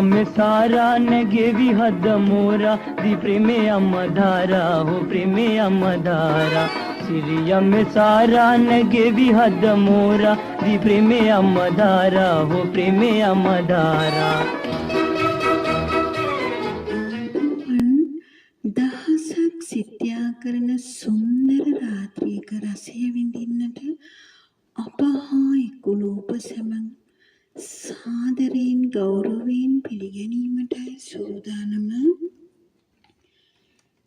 में सारा नगेवी हद मोरा दी प्रेमे अमधारा हो प्रेमे अमधारा सिरिया में सारा नगेवी हद मोरा दी प्रेमे अमधारा हो प्रेमे अमधारा දහසක් සිත්‍යා කරන සුන්දර රාත්‍රියක රසය විඳින්නට අප හා එක්වුණු ඔබ සැමන් සාදරයෙන් ගෞරවයෙන් පිළිගැනීමටයි සූදානම.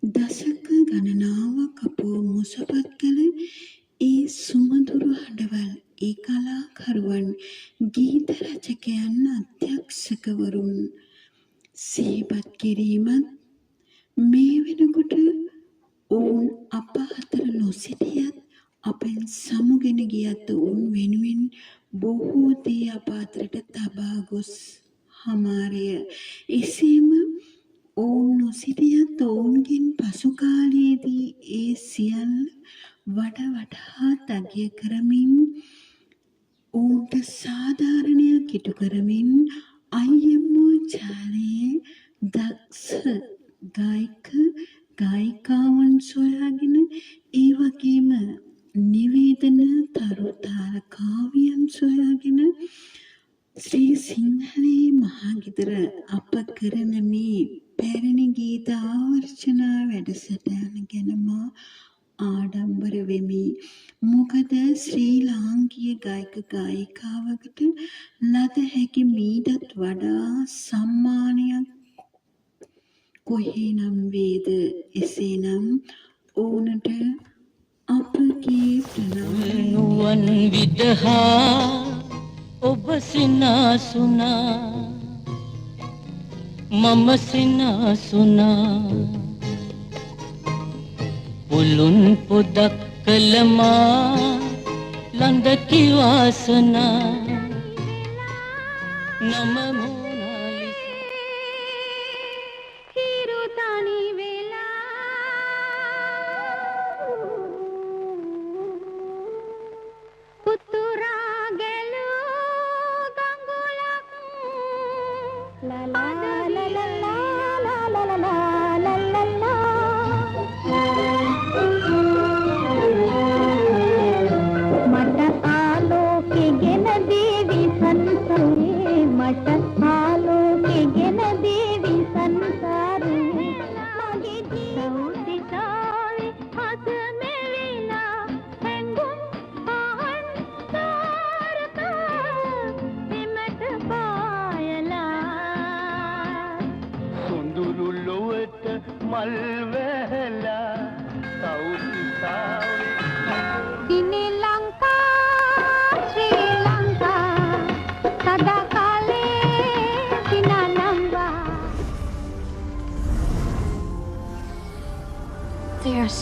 දශක ගණනාවක් අපව මුසපත් කළ ඒ සුමధుර හඬවල් ඒ කලාකරුවන් ගීත රචකයන් අධ්‍යක්ෂකවරුන් සිහිපත් කිරීමත් මේ වෙනකොට ඔවුන් අප අතර නොසිටියත් අපෙන් සමුගෙන ගියත් ඔවුන් වෙනුවෙන් බොහෝ දේ අප අතරට තබා ගොස් හමාරය. එසේම ඔවුන් නොසිටියත් ඔවුන්ගෙන් පසු කාලයේදී ඒ සියල්ල වඩාත් අගය කරමින් ඔවුන්ට සාධාරණයක් ඉටු කරමින් IMO ජාලයේ දක්ෂ ගායක ගායිකාවන් සොයාගෙන ඒ වගේම නිවේදන තරුතාර කාව්‍යයන් සොයාගෙන ශ්‍රී සිංහලේ මහාගිතර අප කරන මේ පැරණි ගීත ආවර්ජනා වැඩසටහන ගැන මා ආඩම්බර වෙමි. මොකද ශ්‍රී ලාංකීය ගායක ගායිකාවකට ලද හැකි මීටත් වඩා සම්මානයක් කොහේනම් වේද. එසේනම් ඕනට අපගේ නුවන් විදහා ඔබ සිනාසුනා මම සිනාසුනා පුලුන් පොදක් කළමා ලඳ කිවාසනා නම මල් වැහැලා සෞතිසාවේ දිනේ ලංකා ශ්‍රී ලංකා සදා කාලේ දිනනම්බා. There's